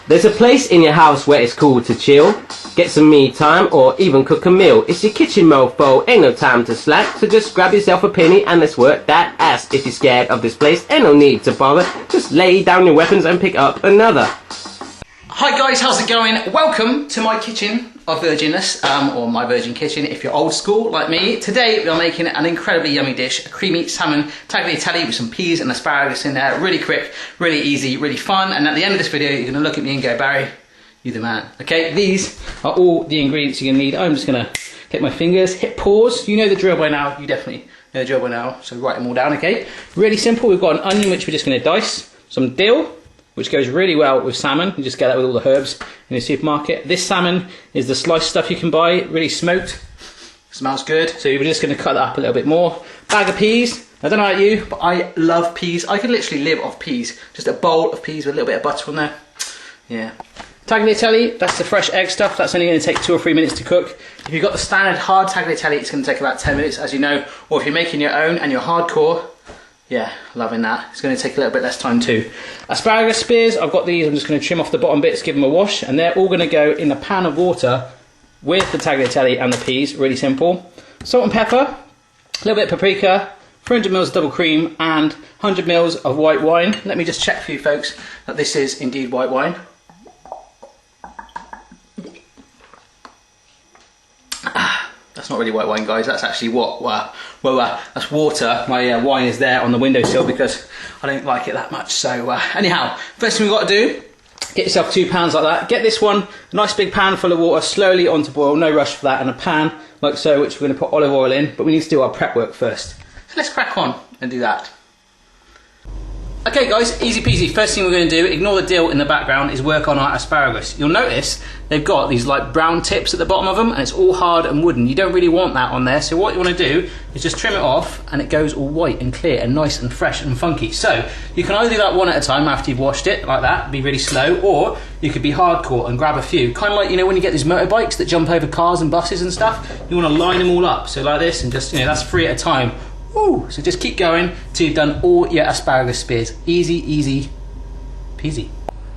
There's a place in your house where it's cool to chill, get some me time, or even cook a meal. It's your kitchen, mofo, ain't no time to slack. So just grab yourself a penny and let's work that ass. If you're scared of this place, ain't no need to bother. Just lay down your weapons and pick up another. Hi guys, how's it going? Welcome to my kitchen of virginness, or my virgin kitchen if you're old school like me. Today we are making an incredibly yummy dish, a creamy salmon tagliatelle with some peas and asparagus in there. Really quick, really easy, really fun. And at the end of this video, you're gonna look at me and go, Barry, you're the man. Okay, these are all the ingredients you're gonna need. I'm just gonna get my fingers, hit pause. You know the drill by now. You definitely know the drill by now. So write them all down, okay? Really simple. We've got an onion, which we're just gonna dice. Some dill, which goes really well with salmon. You just get that with all the herbs in the supermarket. This salmon is the sliced stuff you can buy, really smoked. Smells good. So we're just gonna cut that up a little bit more. Bag of peas. I don't know about you, but I love peas. I could literally live off peas. Just a bowl of peas with a little bit of butter on there. Yeah. Tagliatelle, that's the fresh egg stuff. That's only gonna take 2 or 3 minutes to cook. If you've got the standard hard tagliatelle, it's gonna take about 10 minutes, as you know. Or if you're making your own and you're hardcore, yeah, loving that. It's going to take a little bit less time too. Asparagus spears, I've got these. I'm just going to trim off the bottom bits, give them a wash, and they're all going to go in a pan of water with the tagliatelle and the peas. Really simple. Salt and pepper, a little bit of paprika, 300 ml of double cream, and 100 ml of white wine. Let me just check for you folks that this is indeed white wine. That's not really white wine, guys. That's actually what? That's water. My wine is there on the windowsill because I don't like it that much. So anyhow, first thing we've got to do, get yourself 2 pans like that. Get this one, a nice big pan full of water, slowly on to boil. No rush for that. And a pan like so, which we're going to put olive oil in. But we need to do our prep work first. So let's crack on and do that. Okay guys, easy peasy. First thing we're going to do, ignore the dill in the background, is work on our asparagus. You'll notice they've got these like brown tips at the bottom of them and it's all hard and wooden. You don't really want that on there, so what you want to do is just trim it off and it goes all white and clear and nice and fresh and funky. So you can either do that one at a time after you've washed it, like that, be really slow, or you could be hardcore and grab a few. Kind of like, you know, when you get these motorbikes that jump over cars and buses and stuff, you want to line them all up, so like this, and just, you know, that's 3 at a time. Ooh, so just keep going till you've done all your asparagus spears. Easy, easy peasy.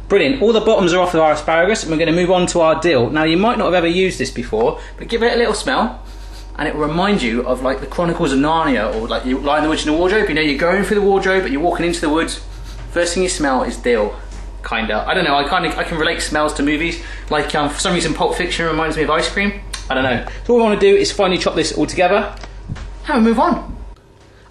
Brilliant, all the bottoms are off of our asparagus and we're going to move on to our dill. Now you might not have ever used this before, but give it a little smell and it will remind you of like the Chronicles of Narnia, or like you lie in the woods in a wardrobe. You know, you're going through the wardrobe but you're walking into the woods. First thing you smell is dill, kinda. I don't know, I can relate smells to movies. Like for some reason Pulp Fiction reminds me of ice cream. I don't know. So all we want to do is finally chop this all together and move on.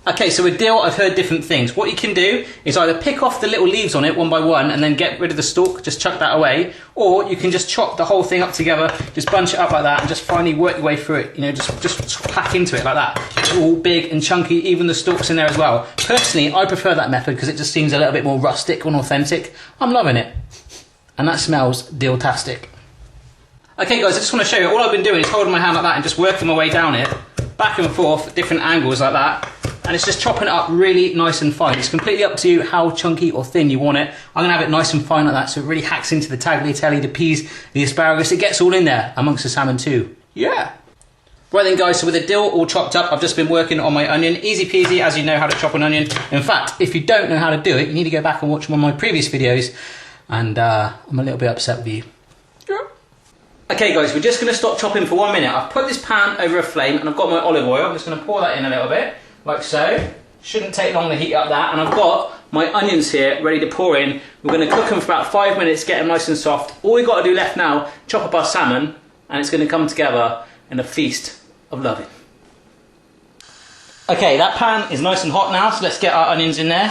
Okay, so with dill, I've heard different things. What you can do is either pick off the little leaves on it one by one and then get rid of the stalk, just chuck that away, or you can just chop the whole thing up together, just bunch it up like that and just finally work your way through it. You know, just pack into it like that. It's all big and chunky, even the stalks in there as well. Personally, I prefer that method because it just seems a little bit more rustic and authentic. I'm loving it. And that smells dill-tastic. Okay guys, I just want to show you, all I've been doing is holding my hand like that and just working my way down it, back and forth at different angles like that. And it's just chopping it up really nice and fine. It's completely up to you how chunky or thin you want it. I'm going to have it nice and fine like that so it really hacks into the tagliatelle, the peas, the asparagus. It gets all in there amongst the salmon too. Yeah. Right then guys, so with the dill all chopped up, I've just been working on my onion. Easy peasy, as you know how to chop an onion. In fact, if you don't know how to do it, you need to go back and watch one of my previous videos. And I'm a little bit upset with you. Yeah. Okay guys, we're just going to stop chopping for 1 minute. I've put this pan over a flame and I've got my olive oil. I'm just going to pour that in a little bit. Like so. Shouldn't take long to heat up that. And I've got my onions here ready to pour in. We're going to cook them for about 5 minutes, get them nice and soft. All we've got to do left now, chop up our salmon, and it's going to come together in a feast of loving. Okay, that pan is nice and hot now, so let's get our onions in there.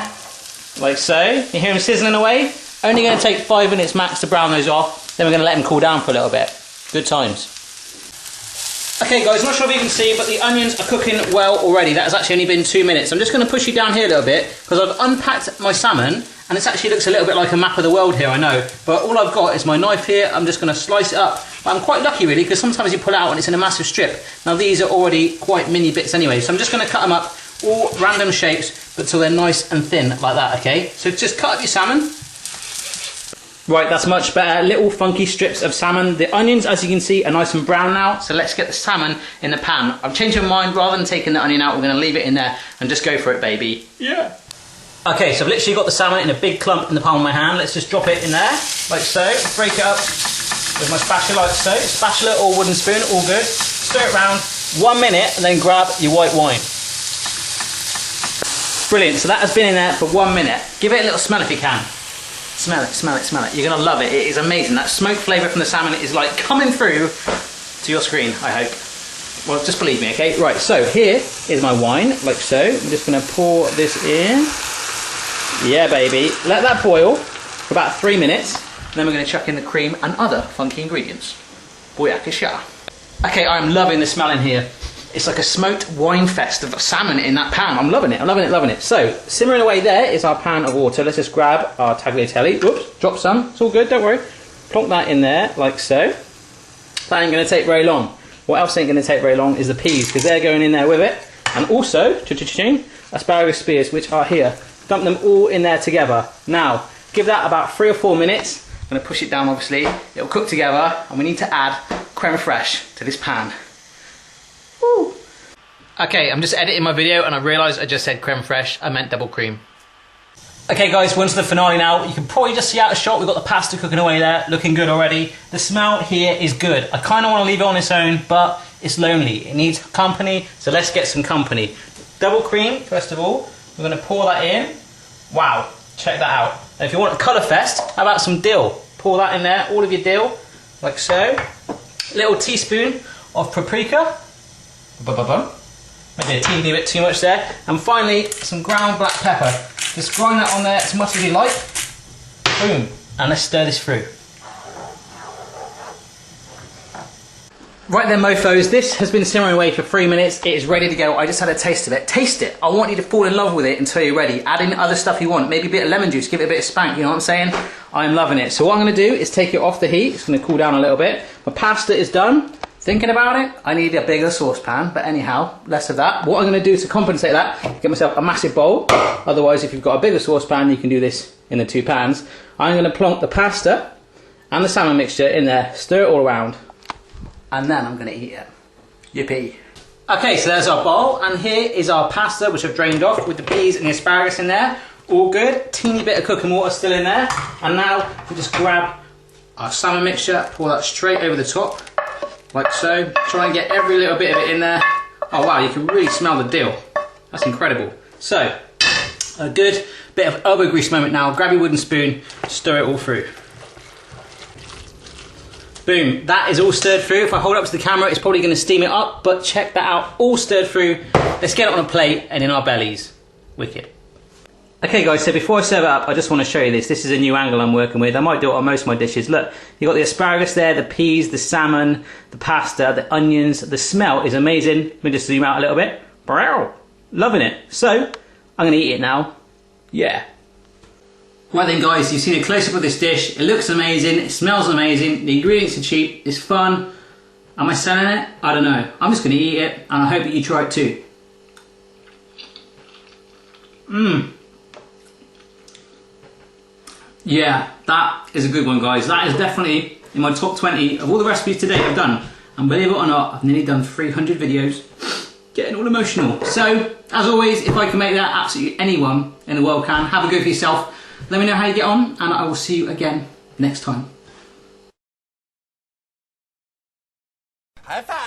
Like so. You hear them sizzling away? Only going to take 5 minutes max to brown those off. Then we're going to let them cool down for a little bit. Good times. Okay guys, not sure if you can see, but the onions are cooking well already. That has actually only been 2 minutes. I'm just going to push you down here a little bit because I've unpacked my salmon and it actually looks a little bit like a map of the world here, I know. But all I've got is my knife here. I'm just going to slice it up. But I'm quite lucky really because sometimes you pull out and it's in a massive strip. Now these are already quite mini bits anyway, so I'm just going to cut them up all random shapes but till they're nice and thin like that, okay? So just cut up your salmon. Right, that's much better. Little funky strips of salmon. The onions, as you can see, are nice and brown now. So let's get the salmon in the pan. I've changed my mind. Rather than taking the onion out, we're going to leave it in there and just go for it, baby. Yeah. Okay, so I've literally got the salmon in a big clump in the palm of my hand. Let's just drop it in there, like so. Break it up with my spatula, like so. Spatula or wooden spoon, all good. Stir it around, 1 minute, and then grab your white wine. Brilliant, so that has been in there for 1 minute. Give it a little smell if you can. Smell it, smell it, smell it. You're gonna love it, it is amazing. That smoke flavour from the salmon is like coming through to your screen, I hope. Well, just believe me, okay? Right, so here is my wine, like so. I'm just gonna pour this in. Yeah, baby. Let that boil for about 3 minutes. Then we're gonna chuck in the cream and other funky ingredients. Boyakasha. Okay, I'm loving the smell in here. It's like a smoked wine fest of salmon in that pan. I'm loving it, I'm loving it, loving it. So, simmering away there is our pan of water. Let's just grab our tagliatelle. Whoops, drop some. It's all good, don't worry. Plonk that in there, like so. That ain't gonna take very long. What else ain't gonna take very long is the peas, because they're going in there with it. And also, cha-cha-ching, asparagus spears, which are here. Dump them all in there together. Now, give that about 3 or 4 minutes. I'm gonna push it down, obviously. It'll cook together, and we need to add creme fraiche to this pan. Woo. Okay, I'm just editing my video, and I realised I just said creme fraiche. I meant double cream. Okay guys, we're on to the finale now. You can probably just see out of shot, we've got the pasta cooking away there, looking good already. The smell here is good. I kind of want to leave it on its own, but it's lonely. It needs company, so let's get some company. Double cream, first of all. We're going to pour that in. Wow, check that out. And if you want a colour fest, how about some dill? Pour that in there, all of your dill, like so. Little teaspoon of paprika. Maybe a teeny bit too much there. And finally, some ground black pepper. Just grind that on there as much as you like. Boom. And let's stir this through. Right then, mofos, this has been simmering away for 3 minutes. It is ready to go. I just had a taste of it. Taste it. I want you to fall in love with it until you're ready. Add in other stuff you want. Maybe a bit of lemon juice. Give it a bit of spank. You know what I'm saying? I'm loving it. So what I'm going to do is take it off the heat. It's going to cool down a little bit. My pasta is done. Thinking about it, I need a bigger saucepan, but anyhow, less of that. What I'm going to do to compensate that, get myself a massive bowl. Otherwise, if you've got a bigger saucepan, you can do this in the 2 pans. I'm going to plonk the pasta and the salmon mixture in there, stir it all around, and then I'm going to eat it. Yippee. Okay, so there's our bowl, and here is our pasta, which I've drained off with the peas and the asparagus in there. All good. Teeny bit of cooking water still in there. And now we just grab our salmon mixture, pour that straight over the top. Like so. Try and get every little bit of it in there. Oh wow, you can really smell the dill. That's incredible. So, a good bit of elbow grease moment now. Grab your wooden spoon, stir it all through. Boom, that is all stirred through. If I hold it up to the camera, it's probably going to steam it up, but check that out, all stirred through. Let's get it on a plate and in our bellies. Wicked. Okay guys, so before I serve it up, I just want to show you this. This is a new angle I'm working with. I might do it on most of my dishes. Look, you've got the asparagus there, the peas, the salmon, the pasta, the onions. The smell is amazing. Let me just zoom out a little bit. Loving it. So, I'm going to eat it now. Yeah. Right then guys, you've seen a close-up of this dish. It looks amazing, it smells amazing, the ingredients are cheap, it's fun. Am I selling it? I don't know. I'm just going to eat it, and I hope that you try it too. Yeah, that is a good one guys. That is definitely in my top 20 of all the recipes today I've done. And believe it or not, I've nearly done 300 videos. Getting all emotional. So, as always, if I can make that, absolutely anyone in the world can. Have a go for yourself. Let me know how you get on, and I will see you again next time. High five!